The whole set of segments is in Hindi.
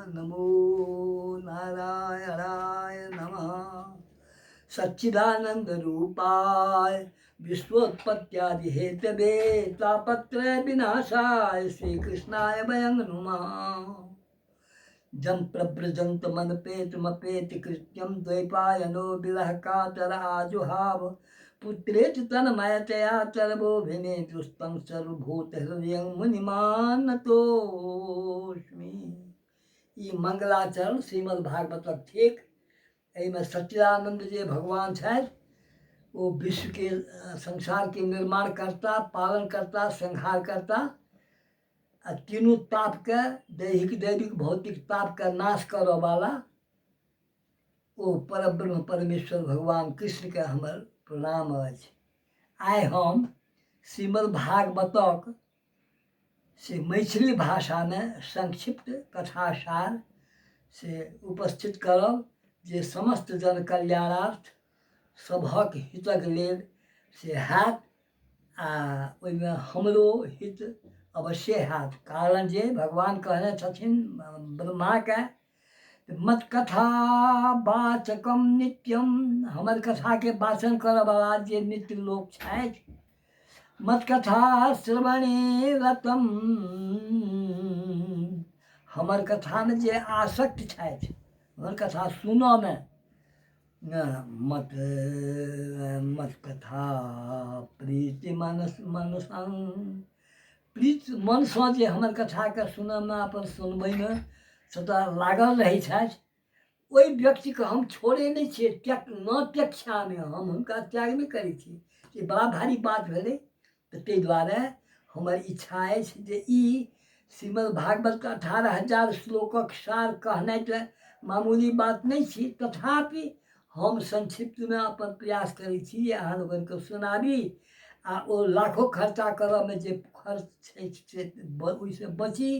नमो नारायणाय नमः। सच्चिदानंद रूपाय विश्वोत्पत्त्यादि हेतवे तापत्रय विनाशाय श्री कृष्णाय वयं नुमः। जम प्रव्रजंत मन पेत मपेत कृत्यम द्वैपायनो विरह कातर आजुहाव पुत्रेत तन्मयतया चरवोभिने दुस्तं सर्वभूत हृदय मुनिमान तोस्मि। ई मंगलाचरण श्रीमद् भागवत ठीक एहिमे सच्चिदानंद जी भगवान छथि। वो विश्व के संसार के निर्माण करता, पालन करता, संहार करता, तीनों ताप के दैहिक दैविक भौतिक ताप का नाश करने वाला वो परब्रह्म परमेश्वर भगवान कृष्ण के हमर प्रणाम अछि। आइ हम श्रीमद् भागवतक से मैथिली भाषा में संक्षिप्त कथासार से उपस्थित करब जे समस्त जन कल्याणार्थ सभक हितक लेल से हैत आ ओहिमे हमरो हित अवश्य हैत। कारण जे भगवान कहने छथिन ब्रह्मा के मत कथा वाचकम नित्यम, हमर कथा के वाचन करऽ वाला जे नित्य लोक छथि, मत कथा श्रवणे रतम, हमर कथा में जे आसक्त छथि, हमर कथा सुनऽ में मत मत कथा प्रीति मानस प्रीत मन से जे हमर कथा के सुनऽ में अपन सुनबै में सदा लागल रहै छथि, ओहि व्यक्ति के हम छोड़े नहीं छियै। न त्यक्षा में हम हुनका त्याग नहीं करै छी। ये बड़ा भारी बात भेलै। तऽ ताहि दुआरे हमर इच्छा अछि जे ई श्रीमद् भागवत के 18,000 श्लोकक सार कहनाइ तऽ मामूली बात नहीं छी। तथापि हम संक्षिप्त में अपन प्रयास करै छी अहाँ लोगन के सुनाबी आ ओ लाखों खर्चा करऽ में जे खर्च छै से ओहिसे बची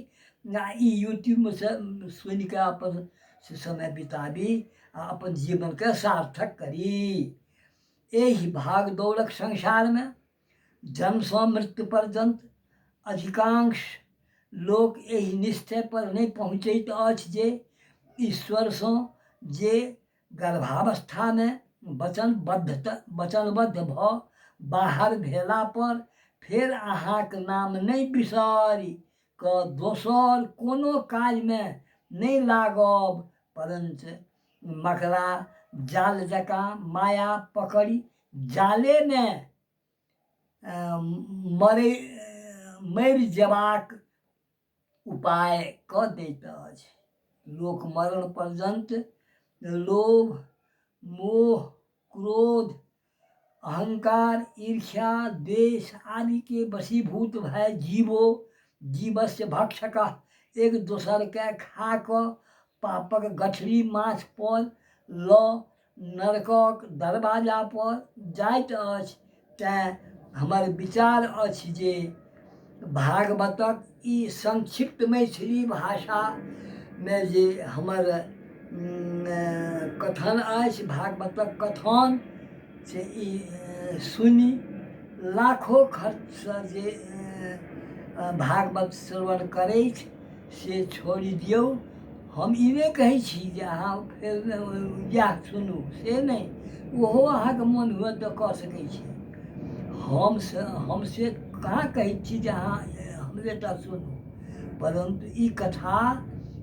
आ ई यूट्यूब में से सुनि के अपन से समय बिताबी आ अपन जीवन के सार्थक करी। एहि भाग दौड़क संसार में जन्म से मृत्यु पर्यंत अधिकांश लोक एहि निश्चय पर नहीं पहुँचैत अछि जे ईश्वर से जे गर्भावस्था में वचनबद्ध भ बाहर भेला पर फेर अहाँक नाम नहीं बिसरी क दोसर कोनो काज में नहीं लागब, परंच मकड़ा जाल जकाँ माया पकड़ी जाले में मरि जेबाक उपाय क दैत अछि। लोक मरण पर्यंत लोभ मोह क्रोध अहंकार ईर्ष्या द्वेष आदि के वशीभूत भय जीवस्य भक्षक एक दोसर के खा क पापक गठरी माथ पर ल नरकक दरवाजा पर जाइत अछि। तैं हमर विचार अछि जे भागवतक ई संक्षिप्त मैथिली भाषा में जे हमर कथन अछि, भागवतक कथन से ई सुनी लाखों खर्च से जे भागवत श्रवण करै से छोड़ि दियौ। हम ई नहीं कहै छी जे अहाँ फेर इएह सुनू, से नहीं, ओहो अहाँके मन हुए तऽ कऽ सकै छी। हम से कहाँ कहै छी जे अहाँ हमरे टा सुनू, परंतु ई कथा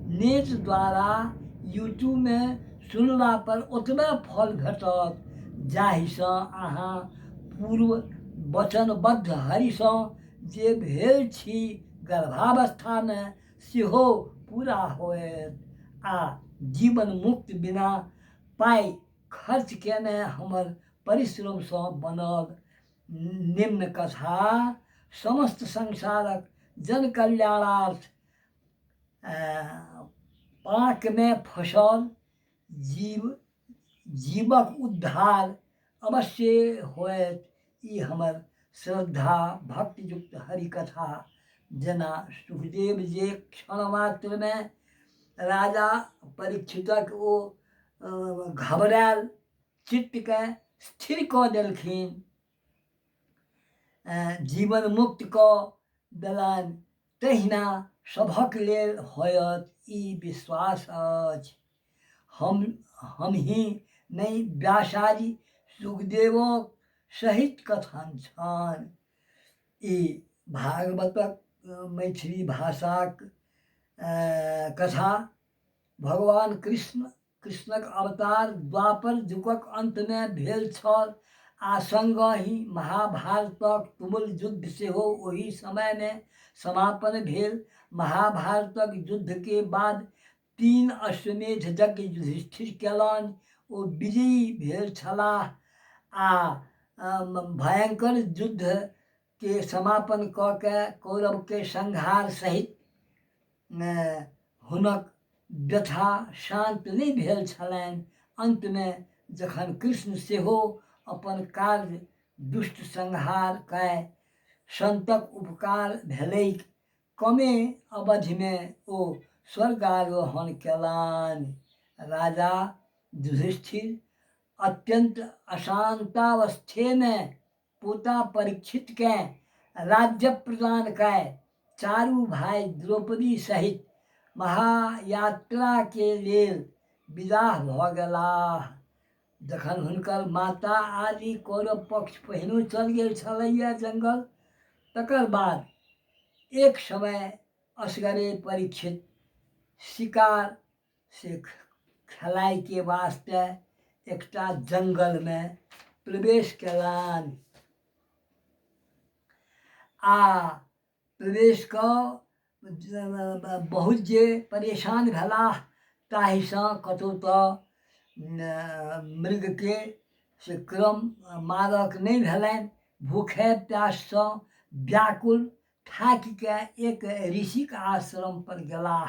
नेट द्वारा यूट्यूब में सुनला पर ओतबे फल भेटत जाहिसँ अहाँ पूर्व वचनबद्ध हरिसँ जे भेल छी गर्भावस्था में सेहो पूरा होयत आ जीवन मुक्त बिना पाई खर्च केने हमर परिश्रम से बनल निम्न कथा समस्त संसारक जन कल्याणार्थ पाक में फंसल जीवक उद्धार अवश्य होयत। ई हमर श्रद्धा भक्ति युक्त हरि कथा जेना सुखदेव जे क्षण मात्र में राजा परीक्षितक ओ घबरायल चित्त के स्थिर कऽ देलखिन, जीवन मुक्त कऽ देलनि, तहिना सभक लेल होयत ई विश्वास अछि। हम ही नहीं व्यासाजी सुखदेवक सहित कथन छन। ई भागवतक मैथिली भाषाक कथा भगवान कृष्णक अवतार द्वापर युगक अंत में भेल छल आ संगहि महाभारतक तुमुल युद्ध सेहो ओहि समय में समापन भेल। महाभारतक युद्ध के बाद 3 अश्वमेध यज्ञ युधिष्ठिर केलनि। ओ विजयी भेल छलाह आ भयंकर युद्ध के समापन क के कौरव के संहार सहित हुनक व्यथा शांत नहीं भेल छलनि। अंत में जखन कृष्ण सेहो अपन कार्य दुष्ट संहार कय संतक उपकार भेलैक, कमे अवधि में ओ स्वर्गारोहण केलनि। राजा युधिष्ठिर अत्यंत अशांतावस्थे में पोता परीक्षित के राज्य प्रदान कय चारू भाई द्रौपदी सहित महायात्रा के लेल विदा भ गेलाह। जखन हुनकर माता आदि कौरव पक्ष पहिनो चल गेल छलैया जंगल, तकर बाद एक समय असगरे परीक्षित शिकार से खेलाय के वास्ते एकटा जंगल में प्रवेश केलनि आ प्रवेश क बहुत जे परेशान भेलाह, ताहि सँ कतौ मृग के से क्रम मारक नहीं भेलनि। भूखे प्यास सँ व्याकुल थाकि के एक ऋषिक आश्रम पर गेलाह।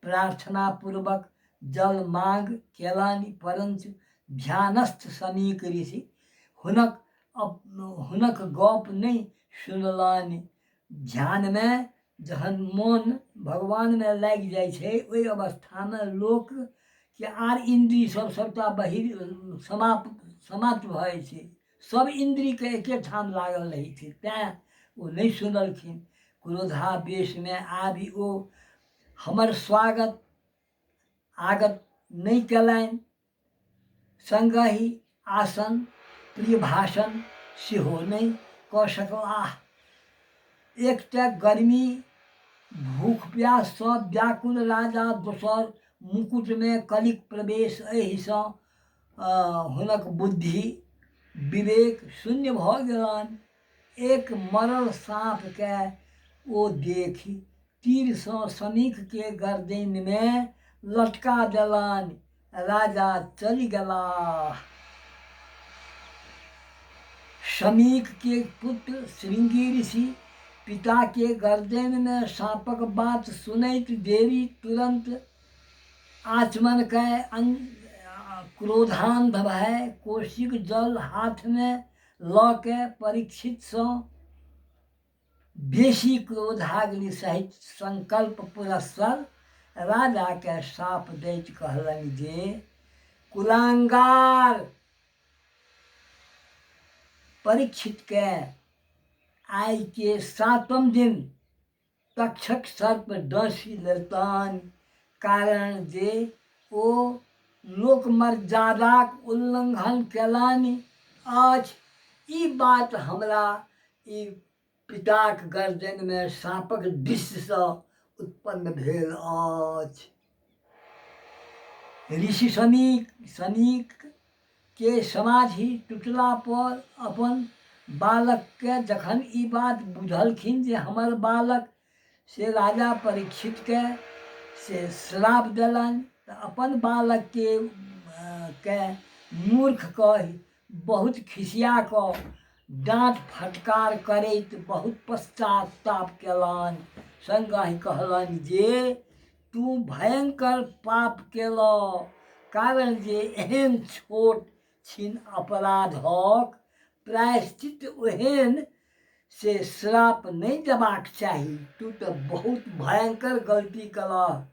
प्रार्थना पूर्वक जल मांग केलनि, परंतु ध्यानस्थ समीक ऋषि हुनक गप नहीं सुनलनि। ध्यान में जहन मन भगवान में लागि जाइ छै, ओहि अवस्था में लोक के आर इंद्रिय सबटा बहिर समाप्त भ जाइ छै। सब इंद्रिय के एके ठाम लागल रहै छै, तें ओ नहीं सुनलखिन। क्रोधावेश में आबि ओ हमर स्वागत आगत नहीं केलनि, संगहि आसन प्रिय भाषण सेहो नहीं क सकलाह। एकटा गर्मी भूख प्यास सँ व्याकुल राजा दोसर मुकुट में कलिक प्रवेश, एहि सँ हुनक बुद्धि विवेक शून्य भ गेलनि। एक मरल साँप के ओ देखि तीर सँ समीक के गर्दनि में लटका देलनि। राजा चलि गेलाह। समीक के पुत्र श्रृंगी ऋषि पिता के गर्दन में साँपक बात सुनैत देरी तुरंत आचमन कय क्रोधान्ध भय कोशिक जल हाथ में ल के परीक्षित सँ बेसी क्रोधाग्नि सहित संकल्प पुरस्सर राजा के शाप दैत कहलनि जे कुलांगार परीक्षित के आइ के 7म दिन तक्षक सर्प डसी लेतनि, कारण जे ओ लोक मर्यादाक उल्लंघन केलनि अछि। ई बात हमरा ई पिताक गर्दन में साँपक विष सँ उत्पन्न भेल अछि। ऋषि समीक के समाधि टूटला पर अपन बालक के जखन ई बात बुझलखिन जे हमर बालक से राजा परीक्षित के से श्राप देलनि, त अपन बालक के मूर्ख कहि बहुत खिसिया क डांट फटकार करैत बहुत पश्चाताप केलनि। संगहि कहलनि जे तू भयंकर पाप केलऽ, कारण जे एहन छोट छीन अपराधक प्रायश्चित ओहन से श्राप नहीं देबाक चाही। तू तो बहुत भयंकर गलती कलह।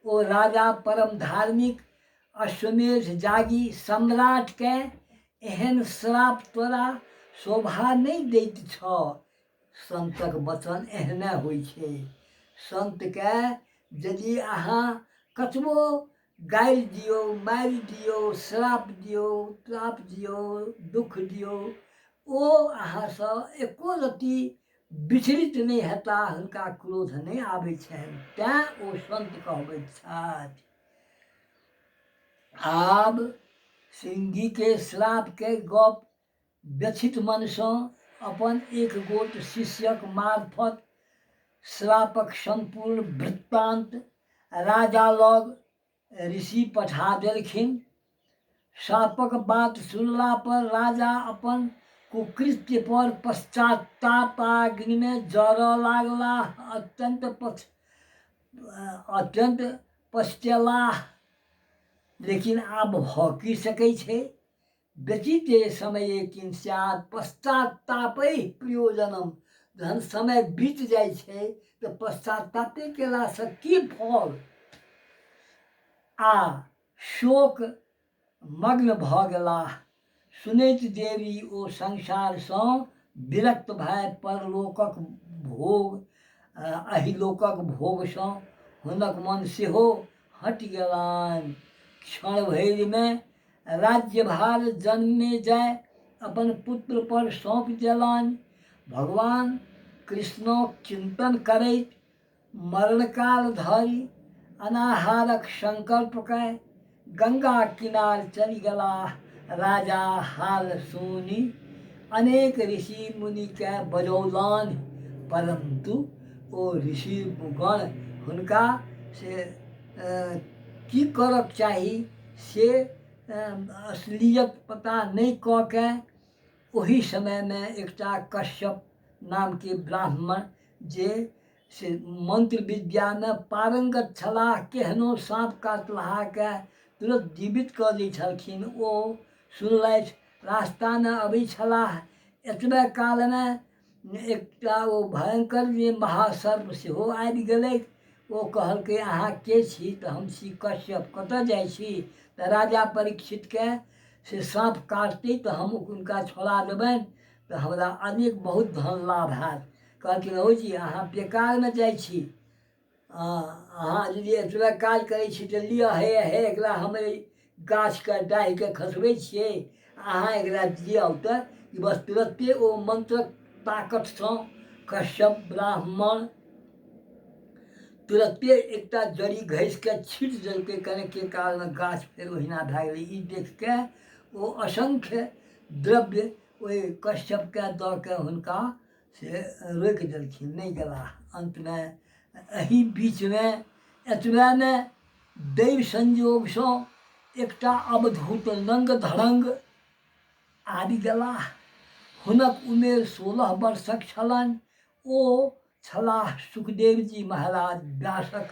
ओ राजा परम धार्मिक अश्वमेध जागी सम्राट के एहन श्राप तोरा शोभा नहीं दैत छ। संतक वचन एहने होइ छै। संत के यदि अहाँ कतबो गालि दियौ, मारि दियौ, श्राप दियौ, त्राप दियौ, दुख दियौ, ओ अहाँसँ एको रत्ती विचलित नहि हेताह, हुनका क्रोध नहि आबै छनि, तेँ ओ संत कहबैत छथि। आब सिंही के श्राप के गप व्यथित मनसँ अपन एक गोट शिष्यक मार्फत श्रापक संपूर्ण वृत्तांत राजा लग ऋषि पठा देलखिन। श्रापक बात सुनला पर राजा अपन कुकृत्य पर पश्चातापाग्नि में जरऽ लागला। अत्यंत पछतेलाह, लेकिन आब भऽ की सकै छै। व्यतीते समय किंस्यात् पश्चातापै प्रयोजनम। जहन समय बीत जाइ छै तऽ पश्चातापे केलासँ की फल। आ शोक मग्न भऽ गेलाह। सुनैत देरी ओ संसारसँ विरक्त भए परलोकक भोग अहिलोकक भोगसँ हुनक मन सेहो हटि गेलनि। क्षण भरिमे राज्यभार जन्मेजय अपन पुत्र पर सौंप देलनि। भगवान कृष्णक चिंतन करैत मरणकाल धरि अनाहारक संकल्प कए गंगा किनार चलि गेलाह। राजा हाल सुनि अनेक ऋषि मुनि के बजौलनि, परंतु ओ ऋषि गण हुनका से की करक चाही से असलियत पता नहीं कऽ के ओही समय में एकटा कश्यप नाम के ब्राह्मण जे से मंत्र विद्या में पारंगत छलाह, केहनो साँप काटलाहा के तुरंत जीवित कऽ दै छलखिन। ओ सुनलथि, रास्ता में अबै छलाह, एतबे काल में एकटा ओ भयंकर जे महासर्प सेहो आबि गेलै। ओ कहलकै, अहाँ के छी? तऽ हम छी कश्यप, कतऽ जाइ छी? तऽ राजा परीक्षित के से साँप काटतै तऽ हम हुनका छोड़ा देबनि तऽ हमरा अनेक बहुत धन लाभ हैत। कहलखिन, हो जी अहाँ बेकारमे जाइ छी, अहाँ यदि एतबे काज करै छी तऽ लिअ, हे एकरा हम गाछके डाहिके खसबै छियै, अहाँ एकरा दियौ तऽ बस तुरत्ते ओ मंत्रक ताकतसँ कश्यप ब्राह्मण तुरत्ते एकटा जड़ी घसि के छीटि देलकै। कनेके कालमे गाछ फेर ओहिना भए गेलै। ई देख के ओ असंख्य द्रव्य ओहि कश्यपके दऽ के हुनका से रोकि देलखिन, नहि गेलाह। अंतमे एही बीचमे एतबेमे दैव संयोगसँ एकटा अवधूत नंग धड़ंग आबि गेलाह। हुनक उमेर 16 वर्षक छलनि। ओ छलाह सुखदेव जी महाराज व्यासक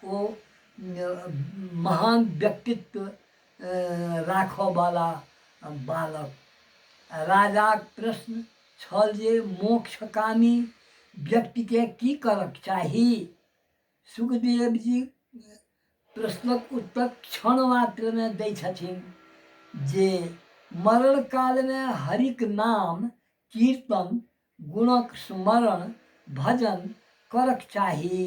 ओ महान व्यक्तित्व राखऽवाला बालक। राजाक प्रश्न छल जे मोक्षकामी व्यक्तिके की करक चाही। सुखदेव जी प्रश्नक उत्तर क्षण मात्रमे दै छथिन जे मरण कालमे हरिक नाम कीर्तन गुणक स्मरण भजन करक चाही।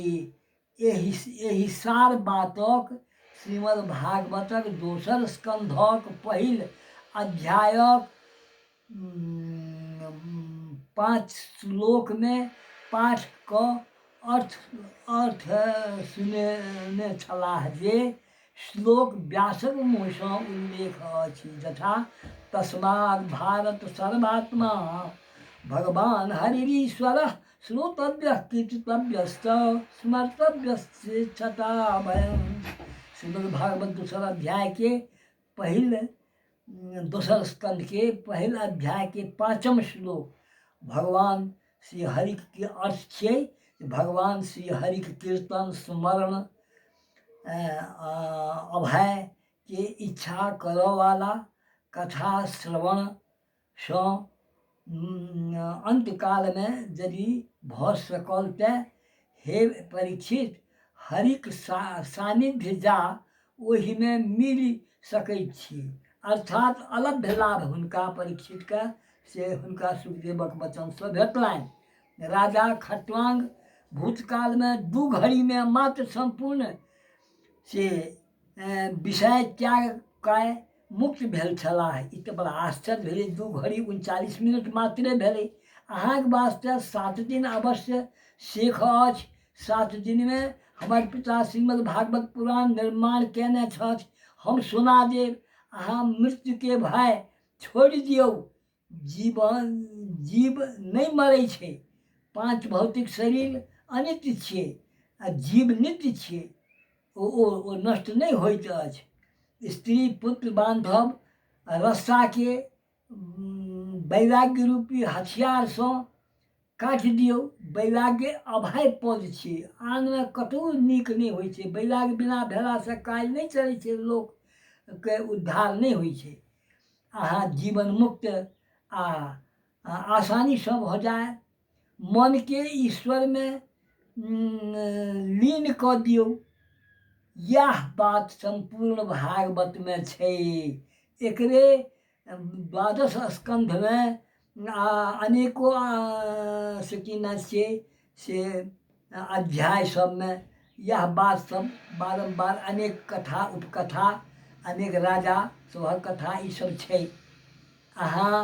एहि सार बातक श्रीमद् भागवतक दोसर स्कंधक पहिल अध्यायक 5 श्लोक में पाठ कऽ अर्थ सुनेने छलाह जे श्लोक व्यासक मुँहसँ उल्लेख अछि, यथा तस्मात् भारत सर्वात्मा भगवान हरिरीश्वरः श्रोतव्यः कीर्तितव्यश्च स्मर्तव्यश्चेच्छता भयम्। श्रीमद् भागवत दूसर अध्याय के पहिल दोसर स्कंध के पहिल अध्याय के 5म श्लोक भगवान श्री हरि के अर्थ छै। भगवान श्री हरि के कीर्तन स्मरण अभय के इच्छा करऽ वाला कथा श्रवण सँ अंतकाल में यदि भऽ सकल तऽ हे परीक्षित हरिक सानिध्य जा ओहि में मिल सकैत छी। अर्थात अलभ्य लाभ हुनका परीक्षित के से हुनका सुखदेवक वचनसँ भेटलनि। राजा खट्वांग भूतकाल में 2 घड़ी में मात्र संपूर्ण से विषय त्याग कए मुक्त भेल छलाह। ई तऽ बड़ा आश्चर्य भेलै। 2 घड़ी 39 मिनट मात्रे भेलै। अहाँके वास्ते 7 दिन अवश्य शेख अछि। 7 दिनमे हमर पिता श्रीमद् भागवत पुराण निर्माण केने छथि। हम सुना देब। अहाँ मृत्युके भय छोड़ि दियौ। जीव नहीं मरै छै। 5 भौतिक शरीर अनित्य छियै आ जीव नित्य छियै। ओ नष्ट नहीं होइत अछि। स्त्री पुत्र बांधव रस्साके वैराग्य रूपी हथियारसँ काटि दियौ। वैराग्य अभय पद छियै। आनमे कतहु नीक नहीं होइ छै। वैराग्य बिना भेलासँ काज नहीं चलै छै। लोकके उद्धार नहीं होइ छै। अहाँ जीवन मुक्त आसानीसँ भऽ जाए। मनके ईश्वरमे लीन कऽ दियौ। यह बात संपूर्ण भागवत में छै। एकरे 12 स्कंध में अनेको से की ना छियै से अध्याय सब में यह बात सब बारम्बार अनेक कथा उपकथा अनेक राजा सभक कथा ई सब छै। अहाँ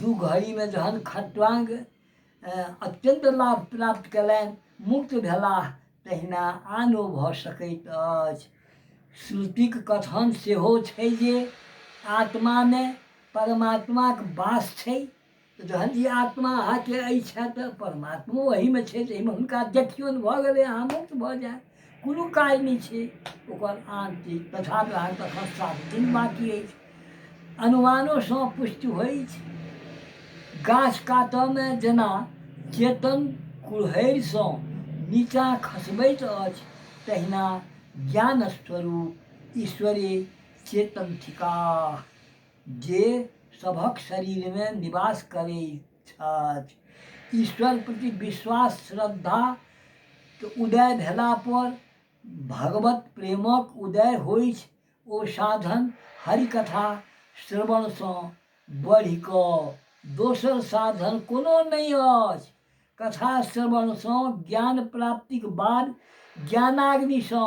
2 घड़ी में जहन खट्वांग अत्यंत लाभ प्राप्त कयलनि मुक्त भेलाह तहिना आनो भऽ सकैत अछि। श्रुतिक कथन सेहो छै जे आत्मामे परमात्माक वास छै। जहन ई आत्मा अहाँके अछि तऽ परमात्मो वहीमे छै। तऽ एहिमे हुनका देखियौन भऽ गेलै अहाँ मुक्त भऽ जाए। कोनो काज नहीं छै ओकर आन चीज। तथापि अहाँके तखन 7 दिन बाकी अछि। अनुमानोसँ पुष्टि होइ छै। गाछ काटऽमे जेना चेतन कुल्हड़िसँ नीचाँ खसबैत अछि तहिना ज्ञान स्वरूप ईश्वरे चेतन थिकाह जे सभक शरीरमे निवास करैत छथि। ईश्वर प्रति विश्वास श्रद्धा के उदय भेला पर भगवत प्रेमक उदय होइ छै। ओ साधन हरिकथा श्रवणसँ बढ़ि कऽ दोसर साधन कोनो नहीं अछि। कथा श्रवणसँ ज्ञान प्राप्तिक बाद ज्ञानाग्निसँ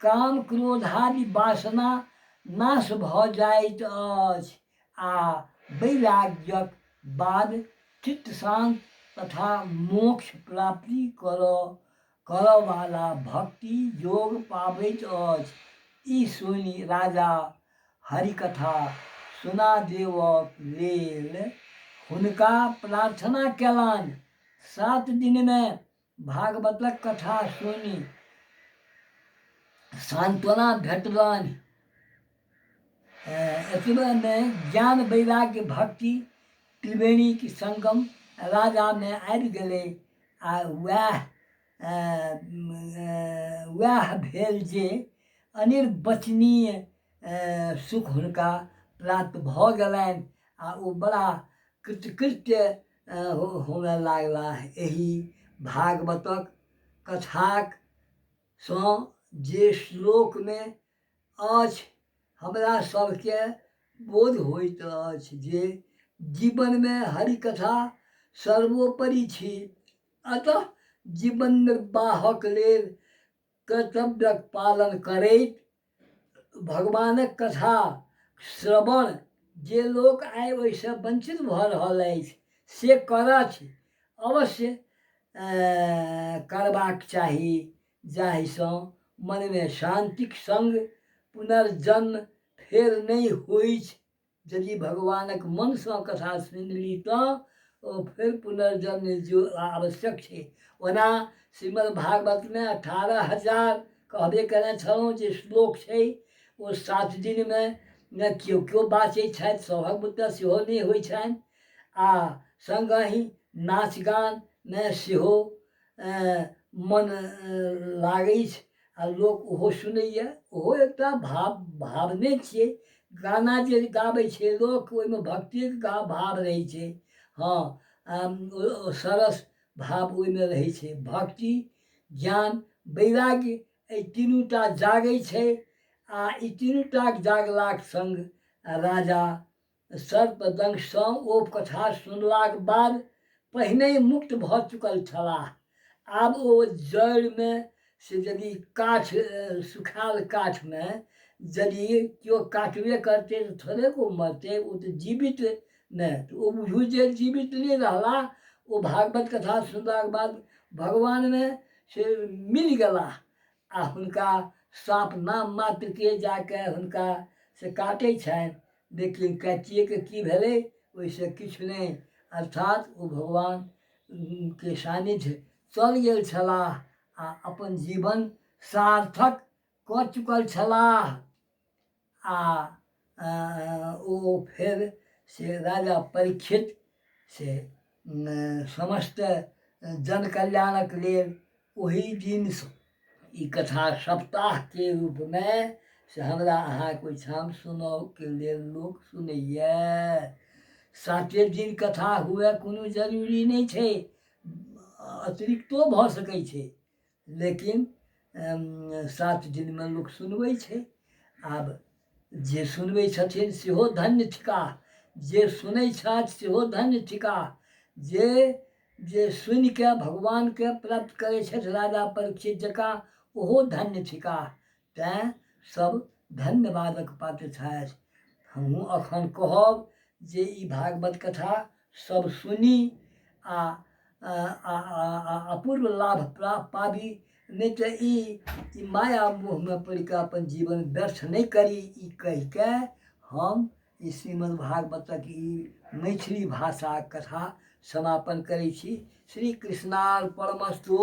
काम क्रोधादि वासना नाश भऽ जाइत अछि आ वैराग्यक बाद चित्त शांत तथा मोक्ष प्राप्ति करऽ वाला भक्ति योग पाबैत अछि। ई सुनि राजा हरिकथा सुना देबक लेल हुनका प्रार्थना कयलनि। 7 दिन में भागवतक कथा सुनि सांत्वना भेटलनि। एतबे में ज्ञान वैराग्य भक्ति त्रिवेणी के संगम राजा में आबि गेलै आ वएह भेल जे अनिर्वचनीय सुख हुनका प्राप्त भऽ गेलनि आ ओ बड़ा कृतकृत्य होमय लागलाह। एहि भागवतक कथाक सँ जे श्लोक में अछि हमरा सबके बोध होइत अछि जे जीवन में हरिकथा सर्वोपरि छी। अतः जीवन निर्वाहक लेल कर्तव्यक पालन करैत भगवानक कथा श्रवण जे लोक आइ ओहिसँ वंचित भऽ रहल अछि से करथि अवश्य करबाक चाही। जाहिसँ मनमे शांतिक संग पुनर्जन्म फेर नहीं होइ छै। यदि भगवानक मनसँ कथा सुनि ली तऽ ओ फेर पुनर्जन्म जो आवश्यक छै। ओना श्रीमद् भागवत में 18,000 कहबे कने छलहुँ जे श्लोक छै। ओ 7 दिन में केओ बाँचै छथि सभक बुते सेहो नहीं होइ छनि आ संगहि नाच गान में सेहो मन लागै छै आ लोक ओहो सुनैए। ओहो एकटा भावने छियै। गाना जे गाबै छै लोक ओहिमे भक्तिके भाव रहै छै। हाँ सरस भाव ओहिमे रहै छै। भक्ति ज्ञान वैराग्य एहि तीनूटा जागै छै आ ई तीनूटाक जागलाक संग राजा सर्पदंशसँ ओ कथा सुनलाक बाद पहिने मुक्त भऽ चुकल छलाह आब ओ जड़ में से यदि काठ सुखायल काठ में यदि केओ काटबे करतै तऽ थोड़े को मरतै, ओ तऽ जीवित ने, तऽ ओ बुझू जे जीवित नहि रहला, ओ भागवत कथा सुनलाक बाद भगवान में से मिल गेला आ हुनका साँप नाम मात्र के जाके हुनका से काटै छनि, लेकिन काटिएके की भेलै, ओहिसँ किछु नहि, अर्थात ओ भगवान के सानिध्य चल गेल छलाह आ अपन जीवन सार्थक कऽ चुकल छलाह। ओ फेर से राजा परीक्षित से समस्त जन कल्याणक लेल ओही दिनसँ ई कथा सप्ताहके रूपमे से हमरा अहाँके ओहिठाम सुनयके लेल लोक सुनैए। साते दिन कथा हुए कोनो जरूरी नहि छै, अतिरिक्तो भऽ सकै छै, लेकिन 7 दिनमे लोक सुनबै छै। आब जे सुनबै छथिन सेहो धन्य थिकाह, जे सुनै छथि सेहो धन्य थिकाह, जे सुनिके भगवानके प्राप्त करै छथि राजा परीक्षित जकाँ ओहो धन्य थिकाह। तेँ सब धन्यवादक पात्र छथि। हमहूँ एखन कहब जे ई भागवत कथा सब सुनी आ अपूर्व लाभ पाबी, नहीं तो ई माया मोह में पड़ के अपन जीवन व्यर्थ नहीं करी, ई कह के हम ई श्रीमद् भागवतक ई मैथिली भाषा कथा समापन करै छी। श्री कृष्णार्पणमस्तु।